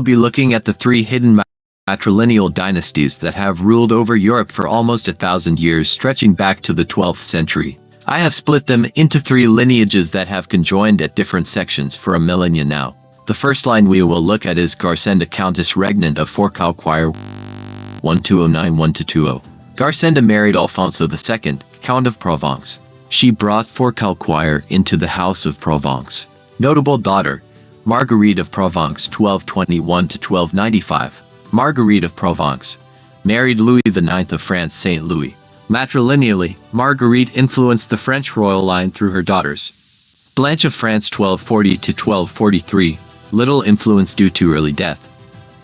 be looking at the three hidden matrilineal dynasties that have ruled over Europe for almost 1,000 years, stretching back to the 12th century. I have split them into three lineages that have conjoined at different sections for a millennia now. The first line we will look at is Garsenda, Countess Regnant of Forcalquier 1209-1220. Garsenda married Alfonso II, Count of Provence. She brought Forcalquier into the House of Provence. Notable daughter, Marguerite of Provence 1221-1295. Marguerite of Provence married Louis IX of France, Saint Louis. Matrilineally, Marguerite influenced the French royal line through her daughters. Blanche of France 1240-1243, little influence due to early death.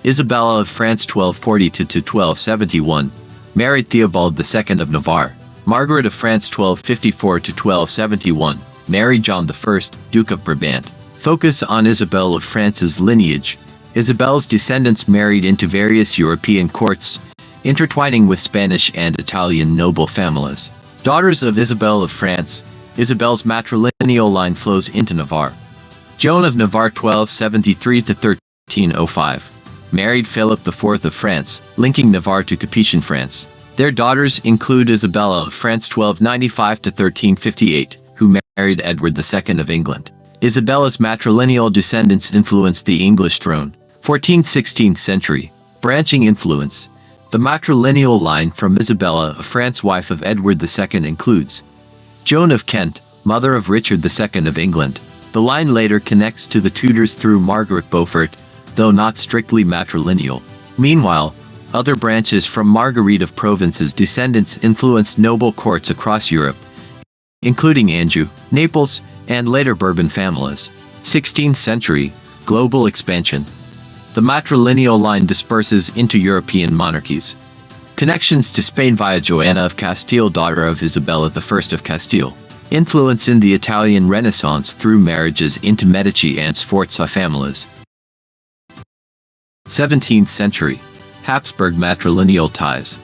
Isabella of France 1240-1271, married Theobald II of Navarre. Margaret of France 1254-1271, married John I, Duke of Brabant. Focus on Isabel of France's lineage. Isabel's descendants married into various European courts, intertwining with Spanish and Italian noble families. Daughters of Isabel of France, Isabel's matrilineal line flows into Navarre. Joan of Navarre 1273-1305, married Philip IV of France, linking Navarre to Capetian France. Their daughters include Isabella of France 1295-1358, who married Edward II of England. Isabella's matrilineal descendants influenced the English throne. 14th–16th century. Branching influence. The matrilineal line from Isabella of France, wife of Edward II, includes Joan of Kent, mother of Richard II of England. The line later connects to the Tudors through Margaret Beaufort, though not strictly matrilineal. Meanwhile, other branches from Marguerite of Provence's descendants influenced noble courts across Europe, including Anjou, Naples, and later Bourbon families. 16th century. Global expansion. The matrilineal line disperses into European monarchies. Connections to Spain via Joanna of Castile, daughter of Isabella I of Castile. Influence in the Italian Renaissance through marriages into Medici and Sforza families. 17th century. Habsburg matrilineal ties.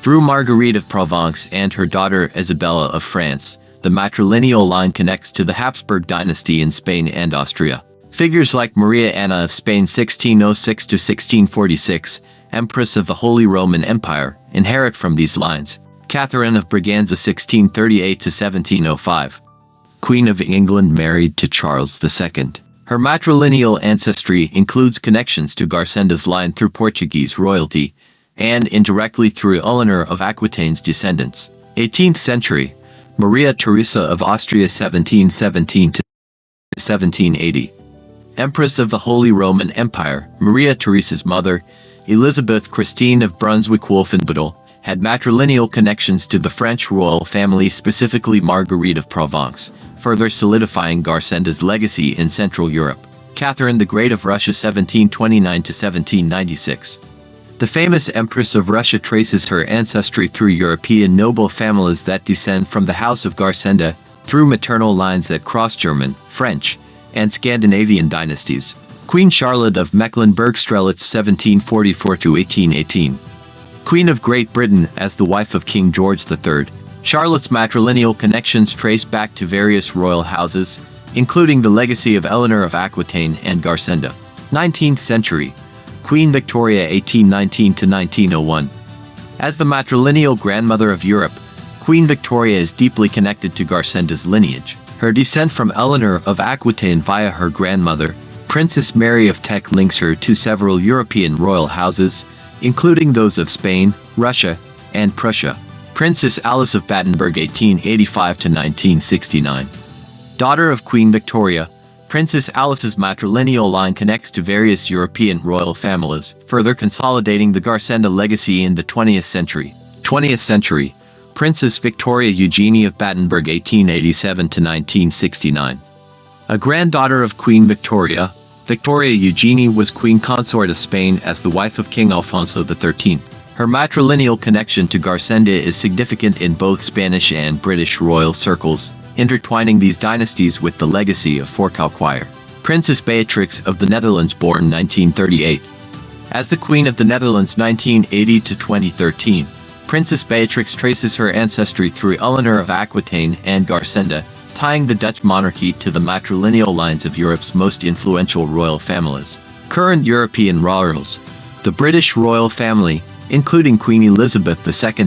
Through Marguerite of Provence and her daughter Isabella of France, the matrilineal line connects to the Habsburg dynasty in Spain and Austria. Figures like Maria Anna of Spain 1606-1646, Empress of the Holy Roman Empire, inherit from these lines. Catherine of Braganza 1638-1705. Queen of England married to Charles II. Her matrilineal ancestry includes connections to Garsenda's line through Portuguese royalty, and indirectly through Eleanor of Aquitaine's descendants. 18th century. Maria Theresa of Austria 1717-1780. Empress of the Holy Roman Empire, Maria Theresa's mother, Elizabeth Christine of Brunswick-Wolfenbüttel, had matrilineal connections to the French royal family, specifically Marguerite of Provence, further solidifying Garsenda's legacy in Central Europe. Catherine the Great of Russia 1729-1796. The famous Empress of Russia traces her ancestry through European noble families that descend from the House of Garsenda, through maternal lines that cross German, French, and Scandinavian dynasties. Queen Charlotte of Mecklenburg-Strelitz 1744-1818. Queen of Great Britain as the wife of King George III, Charlotte's matrilineal connections trace back to various royal houses, including the legacy of Eleanor of Aquitaine and Garsenda. 19th century. Queen Victoria 1819-1901. As the matrilineal grandmother of Europe, Queen Victoria is deeply connected to Garsenda's lineage. Her descent from Eleanor of Aquitaine via her grandmother, Princess Mary of Teck, links her to several European royal houses, including those of Spain, Russia, and Prussia. Princess Alice of Battenberg 1885-1969. Daughter of Queen Victoria, Princess Alice's matrilineal line connects to various European royal families, further consolidating the Garsenda legacy in the 20th century. 20th century. Princess Victoria Eugenie of Battenberg 1887-1969. A granddaughter of Queen Victoria, Victoria Eugenie was queen consort of Spain as the wife of King Alfonso XIII. Her matrilineal connection to Garsenda is significant in both Spanish and British royal circles, intertwining these dynasties with the legacy of Forcalquier. Princess Beatrix of the Netherlands, born 1938. As the Queen of the Netherlands 1980-2013, Princess Beatrix traces her ancestry through Eleanor of Aquitaine and Garsenda, tying the Dutch monarchy to the matrilineal lines of Europe's most influential royal families. Current European royals. The British royal family, including Queen Elizabeth II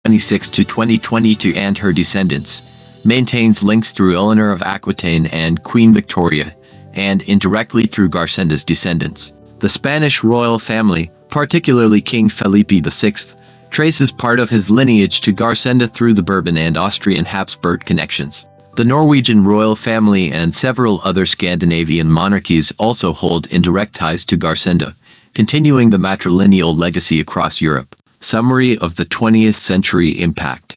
(1926–2022) and her descendants, maintains links through Eleanor of Aquitaine and Queen Victoria, and indirectly through Garcenda's descendants. The Spanish royal family, particularly King Felipe VI, traces part of his lineage to Garcenda through the Bourbon and Austrian Habsburg connections. The Norwegian royal family and several other Scandinavian monarchies also hold indirect ties to Garcenda, continuing the matrilineal legacy across Europe. Summary of the 20th century impact.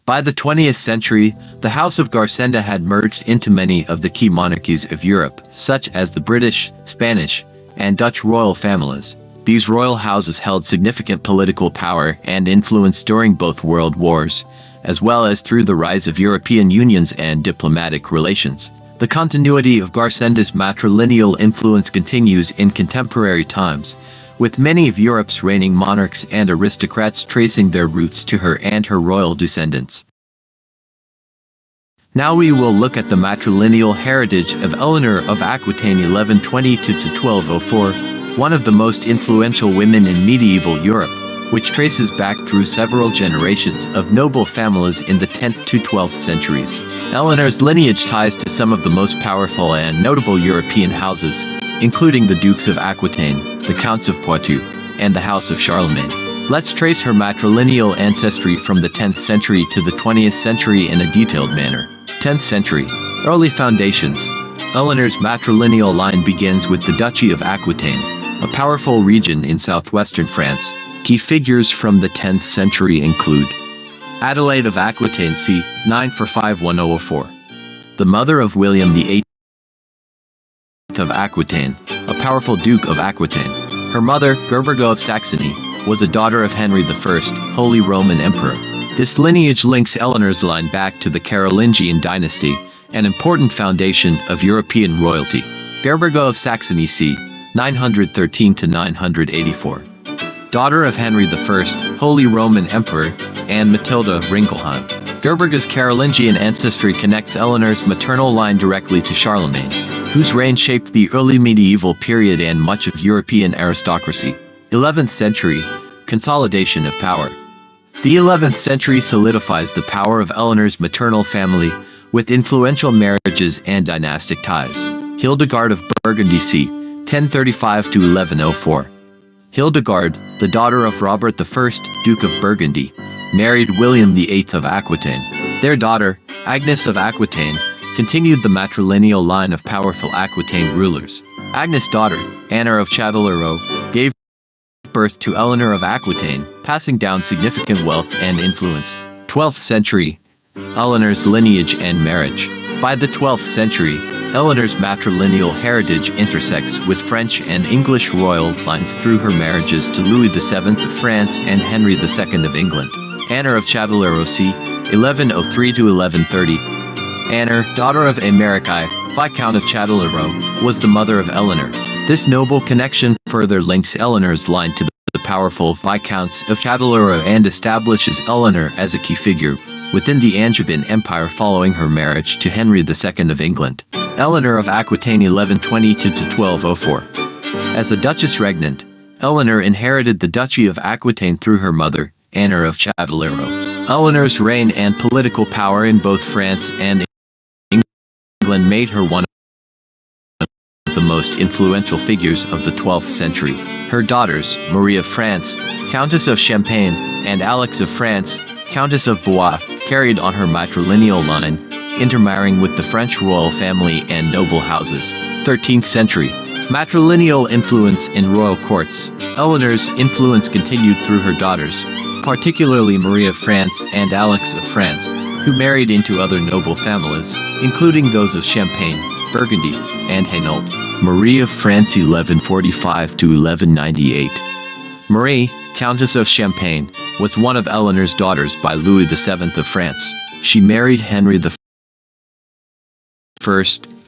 By the 20th century, the House of Garcenda had merged into many of the key monarchies of Europe, such as the British, Spanish, and Dutch royal families. These royal houses held significant political power and influence during both world wars, as well as through the rise of European unions and diplomatic relations. The continuity of Garcenda's matrilineal influence continues in contemporary times, with many of Europe's reigning monarchs and aristocrats tracing their roots to her and her royal descendants. Now we will look at the matrilineal heritage of Eleanor of Aquitaine (1122–1204), one of the most influential women in medieval Europe, which traces back through several generations of noble families in the 10th to 12th centuries. Eleanor's lineage ties to some of the most powerful and notable European houses, including the Dukes of Aquitaine, the Counts of Poitou, and the House of Charlemagne. Let's trace her matrilineal ancestry from the 10th century to the 20th century in a detailed manner. 10th century. Early foundations. Eleanor's matrilineal line begins with the Duchy of Aquitaine, a powerful region in southwestern France. Key figures from the 10th century include Adelaide of Aquitaine c. 945–1004, the mother of William VIII of Aquitaine, a powerful Duke of Aquitaine. Her mother, Gerberga of Saxony, was a daughter of Henry I, Holy Roman Emperor. This lineage links Eleanor's line back to the Carolingian dynasty, an important foundation of European royalty. Gerberga of Saxony c. 913–984. Daughter of Henry I, Holy Roman Emperor, and Matilda of Ringelheim. Gerberga's Carolingian ancestry connects Eleanor's maternal line directly to Charlemagne, whose reign shaped the early medieval period and much of European aristocracy. 11th century. Consolidation of power. The 11th century solidifies the power of Eleanor's maternal family, with influential marriages and dynastic ties. Hildegard of Burgundy c. 1035–1104. Hildegard, the daughter of Robert I, Duke of Burgundy, married William VIII of Aquitaine. Their daughter, Agnes of Aquitaine, continued the matrilineal line of powerful Aquitaine rulers. Agnes' daughter, Anna of Châtellerault, gave birth to Eleanor of Aquitaine, passing down significant wealth and influence. 12th century. Eleanor's lineage and marriage. By the 12th century, Eleanor's matrilineal heritage intersects with French and English royal lines through her marriages to Louis VII of France and Henry II of England. Anna of Châtellerault c. 1103–1130. Anna, daughter of Aymeric, Viscount of Châtellerault, was the mother of Eleanor. This noble connection further links Eleanor's line to the powerful Viscounts of Châtellerault and establishes Eleanor as a key figure within the Angevin Empire following her marriage to Henry II of England. Eleanor of Aquitaine (1122–1204). As a Duchess regnant, Eleanor inherited the Duchy of Aquitaine through her mother, Anna of Châtellerault. Eleanor's reign and political power in both France and England made her one of the most influential figures of the 12th century. Her daughters, Marie of France, Countess of Champagne, and Alix of France, Countess of Blois, carried on her matrilineal line, intermarrying with the French royal family and noble houses. 13th century. Matrilineal influence in royal courts. Eleanor's influence continued through her daughters, particularly Marie of France and Alix of France, who married into other noble families, including those of Champagne, Burgundy, and Hainault. Marie of France (1145–1198). Marie, Countess of Champagne, was one of Eleanor's daughters by Louis VII of France. She married Henry I,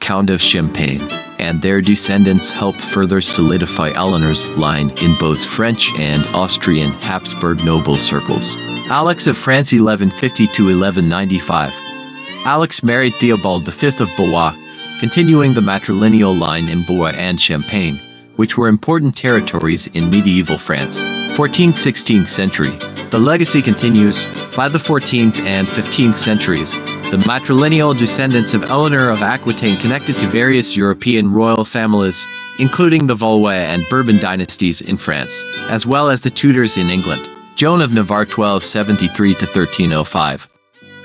Count of Champagne, and their descendants helped further solidify Eleanor's line in both French and Austrian Habsburg noble circles. Alix of France (1150–1195). Alix married Theobald V of Blois, continuing the matrilineal line in Valois and Champagne, which were important territories in medieval France. 14th-16th century. The legacy continues. By the 14th and 15th centuries, the matrilineal descendants of Eleanor of Aquitaine connected to various European royal families, including the Valois and Bourbon dynasties in France, as well as the Tudors in England. Joan of Navarre 1273–1305.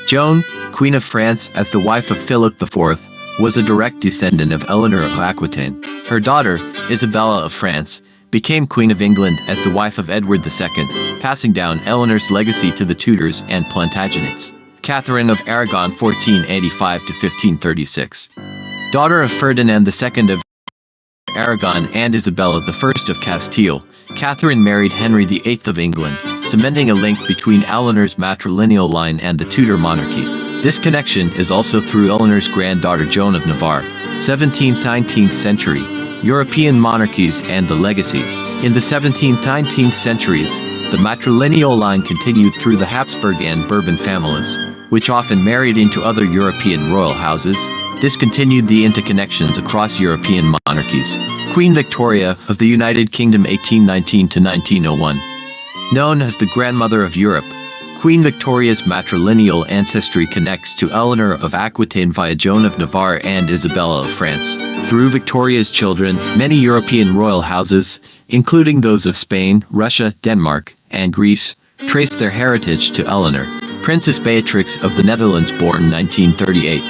Joan, Queen of France as the wife of Philip IV, was a direct descendant of Eleanor of Aquitaine. Her daughter, Isabella of France, became Queen of England as the wife of Edward II, passing down Eleanor's legacy to the Tudors and Plantagenets. Catherine of Aragon 1485–1536. Daughter of Ferdinand II of Aragon and Isabella I of Castile, Catherine married Henry VIII of England, cementing a link between Eleanor's matrilineal line and the Tudor monarchy. This connection is also through Eleanor's granddaughter Joan of Navarre. 17th–19th century. European monarchies and the legacy. In the 17th–19th centuries, the matrilineal line continued through the Habsburg and Bourbon families, which often married into other European royal houses. This continued the interconnections across European monarchies. Queen Victoria of the United Kingdom 1819–1901. Known as the Grandmother of Europe, Queen Victoria's matrilineal ancestry connects to Eleanor of Aquitaine via Joan of Navarre and Isabella of France. Through Victoria's children, many European royal houses, including those of Spain, Russia, Denmark, and Greece, trace their heritage to Eleanor. Princess Beatrix of the Netherlands born 1938.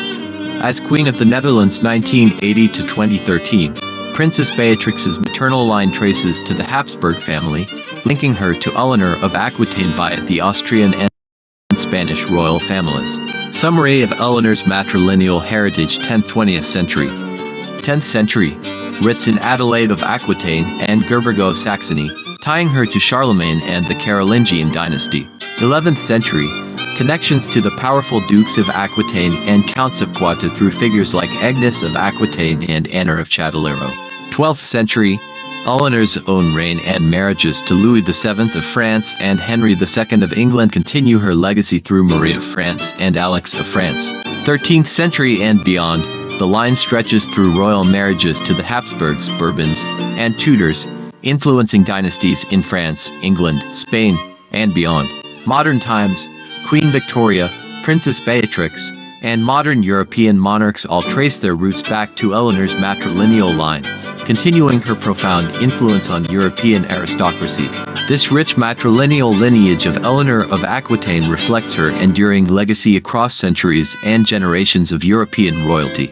As Queen of the Netherlands 1980–2013, Princess Beatrix's maternal line traces to the Habsburg family, linking her to Eleanor of Aquitaine via the Austrian and Spanish royal families. Summary of Eleanor's matrilineal heritage 10th–20th century. 10th century. Writs in Adelaide of Aquitaine and Gerbergo Saxony, tying her to Charlemagne and the Carolingian dynasty. 11th century. Connections to the powerful Dukes of Aquitaine and Counts of Poitou through figures like Agnes of Aquitaine and Anna of Chatellerault. 12th century. Eleanor's own reign and marriages to Louis VII of France and Henry II of England continue her legacy through Marie of France and Alex of France. 13th century and beyond, the line stretches through royal marriages to the Habsburgs, Bourbons, and Tudors, influencing dynasties in France, England, Spain, and beyond. Modern times, Queen Victoria, Princess Beatrix, and modern European monarchs all trace their roots back to Eleanor's matrilineal line, continuing her profound influence on European aristocracy. This rich matrilineal lineage of Eleanor of Aquitaine reflects her enduring legacy across centuries and generations of European royalty.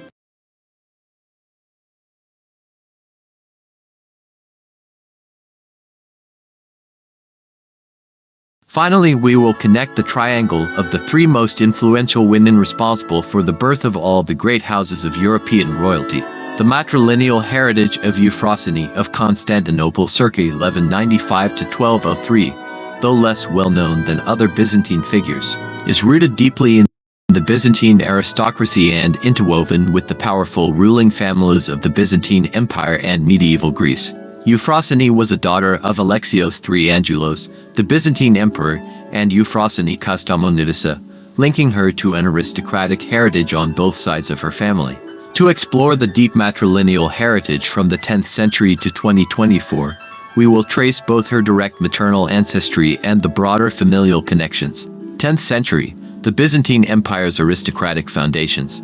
Finally, we will connect the triangle of the three most influential women responsible for the birth of all the great houses of European royalty. The matrilineal heritage of Euphrosyne of Constantinople circa 1195–1203, though less well known than other Byzantine figures, is rooted deeply in the Byzantine aristocracy and interwoven with the powerful ruling families of the Byzantine Empire and medieval Greece. Euphrosyne was a daughter of Alexios III Angelos, the Byzantine emperor, and Euphrosyne Kastamonidisa, linking her to an aristocratic heritage on both sides of her family. To explore the deep matrilineal heritage from the 10th century to 2024, we will trace both her direct maternal ancestry and the broader familial connections. 10th century, the Byzantine Empire's aristocratic foundations.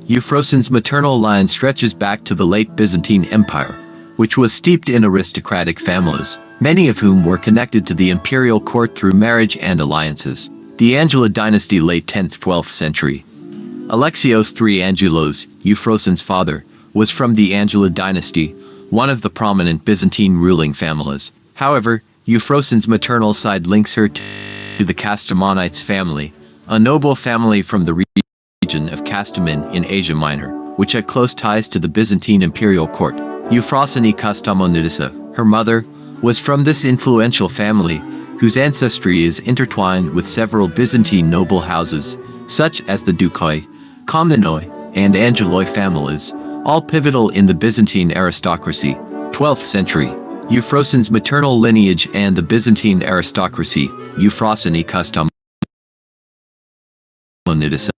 Euphrosyne's maternal line stretches back to the late Byzantine Empire, which was steeped in aristocratic families, many of whom were connected to the imperial court through marriage and alliances. The Angelid dynasty late 10th–12th century. Alexios III Angelos, Euphrosyne's father, was from the Angelid dynasty, one of the prominent Byzantine ruling families. However, Euphrosyne's maternal side links her to the Kastamonites family, a noble family from the region of Kastamon in Asia Minor, which had close ties to the Byzantine imperial court. Euphrosyne Kastamonidisa, her mother, was from this influential family, whose ancestry is intertwined with several Byzantine noble houses, such as the Doukhoi, Komnenoi, and Angeloi families, all pivotal in the Byzantine aristocracy. 12th century. Euphrosyne's maternal lineage and the Byzantine aristocracy. Euphrosyne Kastamonidisa.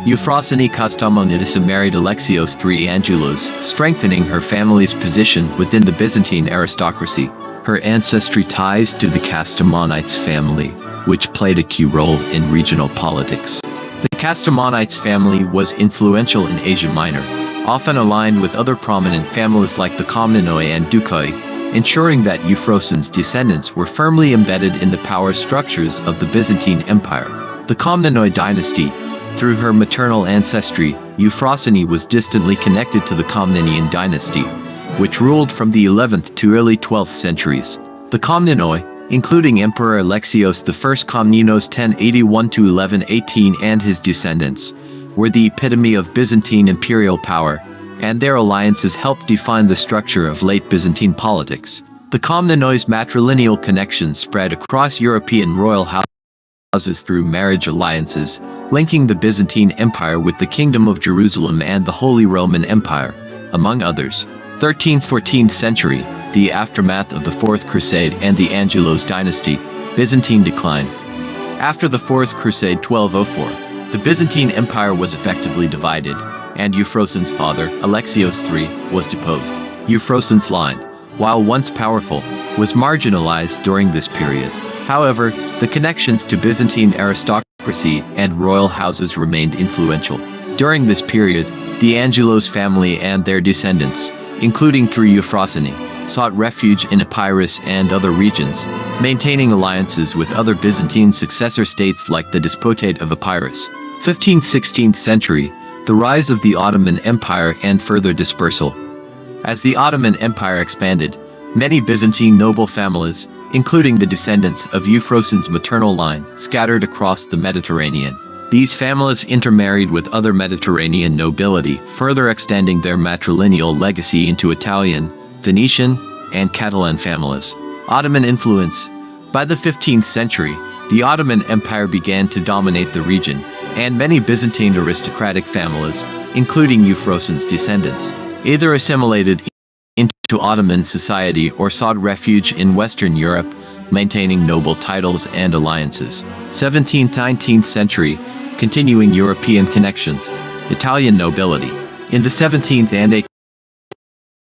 Euphrosyne Kostomonidis married Alexios III Angelos, strengthening her family's position within the Byzantine aristocracy. Her ancestry ties to the Kastamonites family, which played a key role in regional politics. The Kastamonites family was influential in Asia Minor, often aligned with other prominent families like the Komnenoi and Doukhoi, ensuring that Euphrosyne's descendants were firmly embedded in the power structures of the Byzantine Empire. The Komnenoi dynasty, through her maternal ancestry, Euphrosyne was distantly connected to the Komnenian dynasty, which ruled from the 11th to early 12th centuries. The Komnenoi, including Emperor Alexios I Komnenos 1081–1118 and his descendants, were the epitome of Byzantine imperial power, and their alliances helped define the structure of late Byzantine politics. The Komnenoi's matrilineal connections spread across European royal houses through marriage alliances, linking the Byzantine Empire with the Kingdom of Jerusalem and the Holy Roman Empire, among others. 13th–14th century, the aftermath of the Fourth Crusade and the Angelos dynasty, Byzantine decline. After the Fourth Crusade 1204, the Byzantine Empire was effectively divided, and Euphrosyne's father, Alexios III, was deposed. Euphrosyne's line, while once powerful, was marginalized during this period. However, the connections to Byzantine aristocracy and royal houses remained influential. During this period, the Angelos family and their descendants, including through Euphrosyne, sought refuge in Epirus and other regions, maintaining alliances with other Byzantine successor states like the Despotate of Epirus. 15th–16th century, the rise of the Ottoman Empire and further dispersal. As the Ottoman Empire expanded, many Byzantine noble families, including the descendants of Euphrosyne's maternal line, scattered across the Mediterranean. These families intermarried with other Mediterranean nobility, further extending their matrilineal legacy into Italian, Venetian, and Catalan families. Ottoman influence. By the 15th century, the Ottoman Empire began to dominate the region, and many Byzantine aristocratic families, including Euphrosyne's descendants, either assimilated into Ottoman society or sought refuge in Western Europe, maintaining noble titles and alliances. 17th–19th century, continuing European connections. Italian nobility. In the 17th and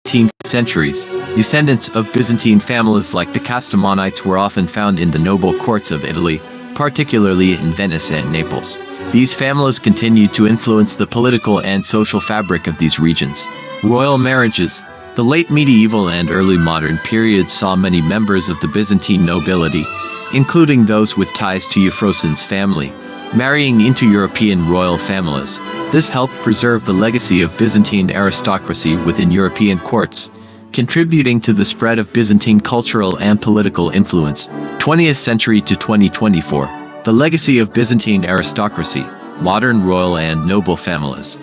18th centuries, descendants of Byzantine families like the Kastamonites were often found in the noble courts of Italy, particularly in Venice and Naples. These families continued to influence the political and social fabric of these regions. Royal marriages. The late medieval and early modern periods saw many members of the Byzantine nobility, including those with ties to Euphrosyne's family, marrying into European royal families. This helped preserve the legacy of Byzantine aristocracy within European courts, contributing to the spread of Byzantine cultural and political influence. 20th century to 2024. The legacy of Byzantine aristocracy, modern royal and noble families.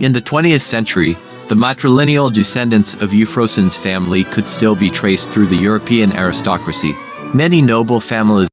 In the 20th century, the matrilineal descendants of Euphrosyne's family could still be traced through the European aristocracy. Many noble families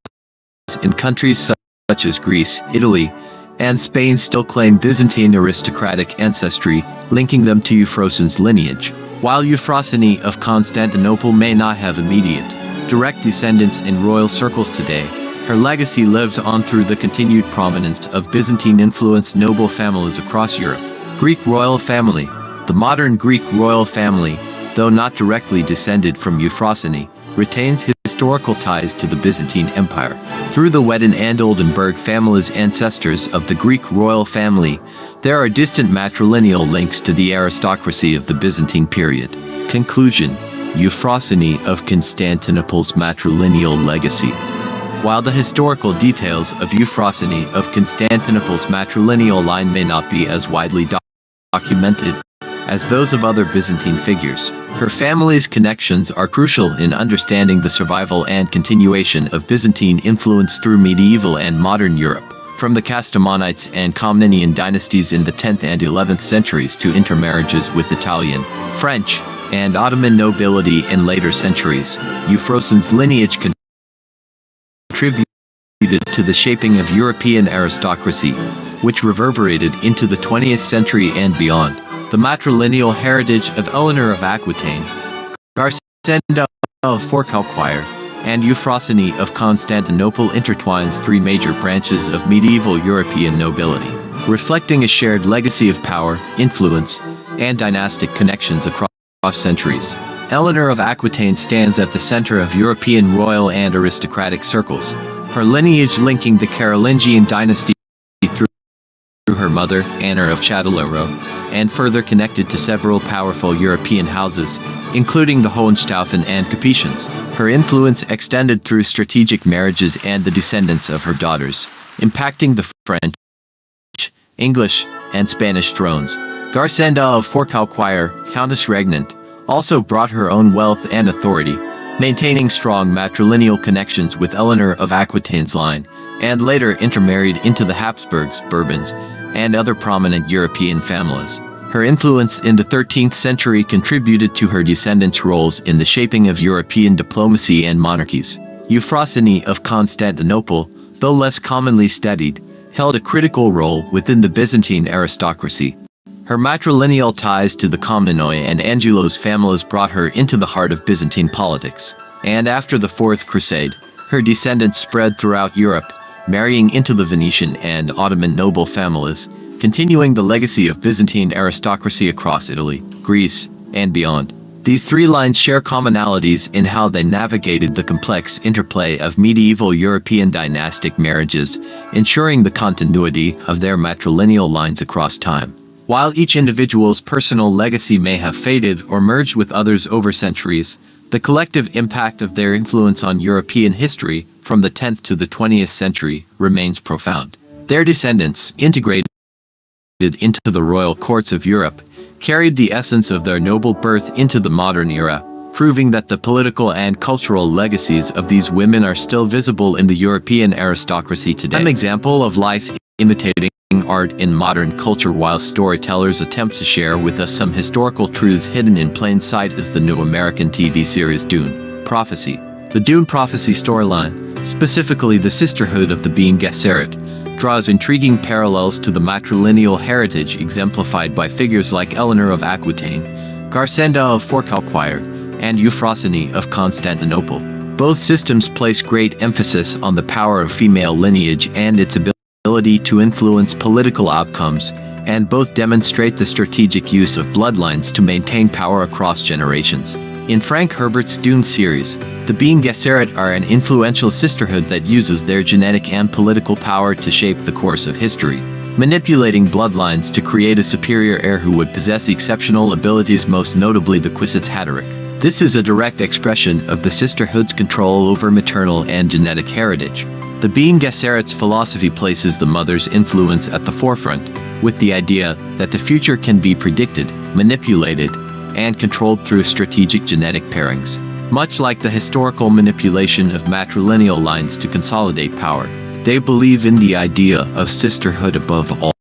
in countries such as Greece, Italy, and Spain still claim Byzantine aristocratic ancestry, linking them to Euphrosyne's lineage. While Euphrosyne of Constantinople may not have immediate, direct descendants in royal circles today, her legacy lives on through the continued prominence of Byzantine-influenced noble families across Europe. Greek royal family. The modern Greek royal family, though not directly descended from Euphrosyne, retains historical ties to the Byzantine Empire. Through the Wedin and Oldenburg families, ancestors of the Greek royal family, there are distant matrilineal links to the aristocracy of the Byzantine period. Conclusion. Euphrosyne of Constantinople's matrilineal legacy. While the historical details of Euphrosyne of Constantinople's matrilineal line may not be as widely documented as those of other Byzantine figures, her family's connections are crucial in understanding the survival and continuation of Byzantine influence through medieval and modern Europe, from the Kastamonites and Komnenian dynasties in the 10th and 11th centuries to intermarriages with Italian, French, and Ottoman nobility in later centuries. Euphrosyne's lineage contributed to the shaping of European aristocracy, which reverberated into the 20th century and beyond. The matrilineal heritage of Eleanor of Aquitaine, Garcenda of Forcalquier, and Euphrosyne of Constantinople intertwines three major branches of medieval European nobility. reflecting a shared legacy of power, influence, and dynastic connections across centuries. Eleanor of Aquitaine stands at the center of European royal and aristocratic circles, her lineage linking the Carolingian dynasty through her mother, Anna of Châtellerault, and further connected to several powerful European houses, including the Hohenstaufen and Capetians. Her influence extended through strategic marriages and the descendants of her daughters, impacting the French, English, and Spanish thrones. Garsenda of Forcalquier, Countess Regnant, also brought her own wealth and authority, maintaining strong matrilineal connections with Eleanor of Aquitaine's line, and later intermarried into the Habsburgs, Bourbons, and other prominent European families. Her influence in the 13th century contributed to her descendants' roles in the shaping of European diplomacy and monarchies. Euphrosyne of Constantinople, though less commonly studied, held a critical role within the Byzantine aristocracy. Her matrilineal ties to the Komnenoi and Angelos families brought her into the heart of Byzantine politics. And after the Fourth Crusade, her descendants spread throughout Europe, marrying into the Venetian and Ottoman noble families, continuing the legacy of Byzantine aristocracy across Italy, Greece, and beyond. These three lines share commonalities in how they navigated the complex interplay of medieval European dynastic marriages, ensuring the continuity of their matrilineal lines across time. While each individual's personal legacy may have faded or merged with others over centuries, the collective impact of their influence on European history, from the 10th to the 20th century, remains profound. Their descendants, integrated into the royal courts of Europe, carried the essence of their noble birth into the modern era, proving that the political and cultural legacies of these women are still visible in the European aristocracy today. An example of life imitating art in modern culture while storytellers attempt to share with us some historical truths hidden in plain sight is the new American TV series Dune Prophecy. The Dune Prophecy storyline, specifically the sisterhood of the Bene Gesserit, draws intriguing parallels to the matrilineal heritage exemplified by figures like Eleanor of Aquitaine, Garsenda of Forcalquier, and Euphrosyne of Constantinople. Both systems place great emphasis on the power of female lineage and its ability to influence political outcomes, and both demonstrate the strategic use of bloodlines to maintain power across generations. In Frank Herbert's Dune series, the Bene Gesserit are an influential sisterhood that uses their genetic and political power to shape the course of history, manipulating bloodlines to create a superior heir who would possess exceptional abilities, most notably the Kwisatz Haderach. This is a direct expression of the sisterhood's control over maternal and genetic heritage. The Bene Gesserit's philosophy places the mother's influence at the forefront, with the idea that the future can be predicted, manipulated, and controlled through strategic genetic pairings. Much like the historical manipulation of matrilineal lines to consolidate power, they believe in the idea of sisterhood above all,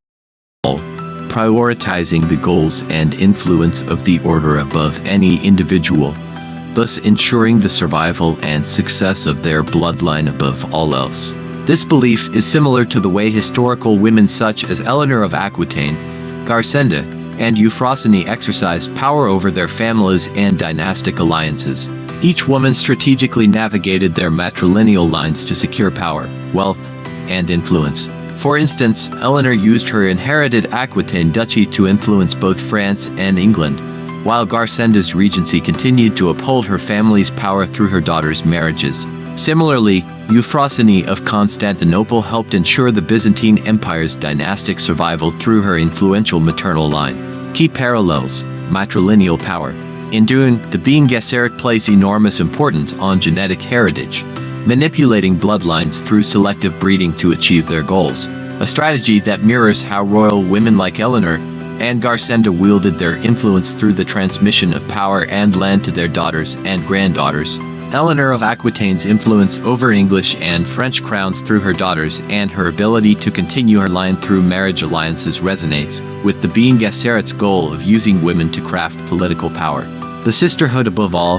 prioritizing the goals and influence of the order above any individual, thus ensuring the survival and success of their bloodline above all else. This belief is similar to the way historical women such as Eleanor of Aquitaine, Garsenda, and Euphrosyne exercised power over their families and dynastic alliances. Each woman strategically navigated their matrilineal lines to secure power, wealth, and influence. For instance, Eleanor used her inherited Aquitaine duchy to influence both France and England, while Garsenda's regency continued to uphold her family's power through her daughters' marriages. Similarly, Euphrosyne of Constantinople helped ensure the Byzantine Empire's dynastic survival through her influential maternal line. Key parallels: matrilineal power. In Dune, the Bene Gesserit place enormous importance on genetic heritage, manipulating bloodlines through selective breeding to achieve their goals, a strategy that mirrors how royal women like Eleanor and Garsenda wielded their influence through the transmission of power and land to their daughters and granddaughters. Eleanor of Aquitaine's influence over English and French crowns through her daughters and her ability to continue her line through marriage alliances resonates with the Bene Gesserit's goal of using women to craft political power. The sisterhood above all,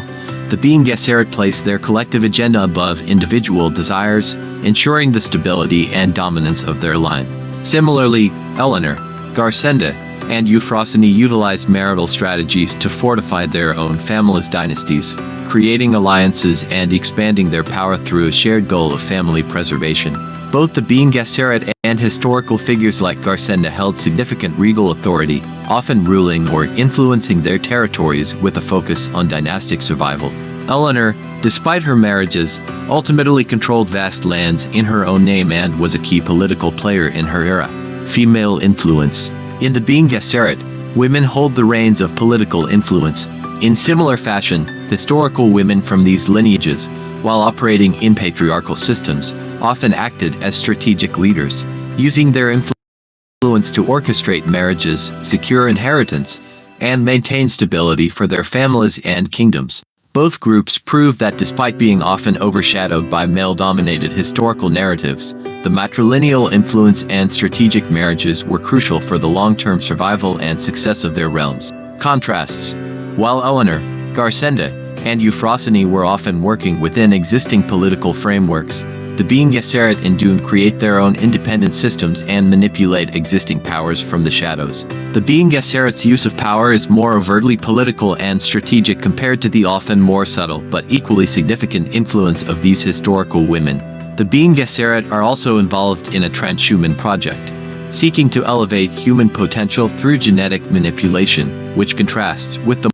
the Bene Gesserit place their collective agenda above individual desires, ensuring the stability and dominance of their line. Similarly, Eleanor, Garsenda, and Euphrosyne utilized marital strategies to fortify their own families' dynasties, creating alliances and expanding their power through a shared goal of family preservation. Both the Bene Gesserit and and historical figures like Garsenda held significant regal authority, often ruling or influencing their territories with a focus on dynastic survival. Eleanor, despite her marriages, ultimately controlled vast lands in her own name and was a key political player in her era. Female influence. In the Being Gesserit, women hold the reins of political influence. In similar fashion, historical women from these lineages, while operating in patriarchal systems, often acted as strategic leaders, using their influence to orchestrate marriages, secure inheritance, and maintain stability for their families and kingdoms. Both groups prove that despite being often overshadowed by male-dominated historical narratives, the matrilineal influence and strategic marriages were crucial for the long-term survival and success of their realms. Contrasts. While Eleanor, Garsenda, and Euphrosyne were often working within existing political frameworks, the Being Gesserit and Dune create their own independent systems and manipulate existing powers from the shadows. The Being Gesserit's use of power is more overtly political and strategic compared to the often more subtle but equally significant influence of these historical women. The Being Gesserit are also involved in a transhuman project, seeking to elevate human potential through genetic manipulation, which contrasts with the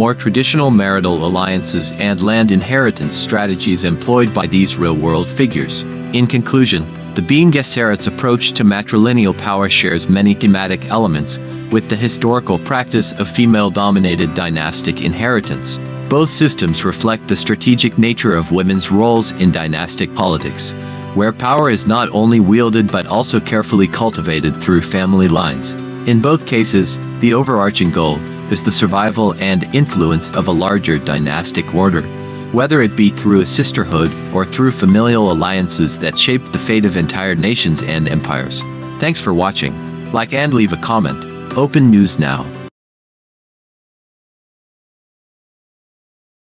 more traditional marital alliances and land inheritance strategies employed by these real-world figures. In conclusion, the Being Gesserit's approach to matrilineal power shares many thematic elements with the historical practice of female-dominated dynastic inheritance. Both systems reflect the strategic nature of women's roles in dynastic politics, where power is not only wielded but also carefully cultivated through family lines. In both cases, the overarching goal is the survival and influence of a larger dynastic order, whether it be through a sisterhood or through familial alliances that shape the fate of entire nations and empires. Thanks for watching. Like and leave a comment. Open News Now.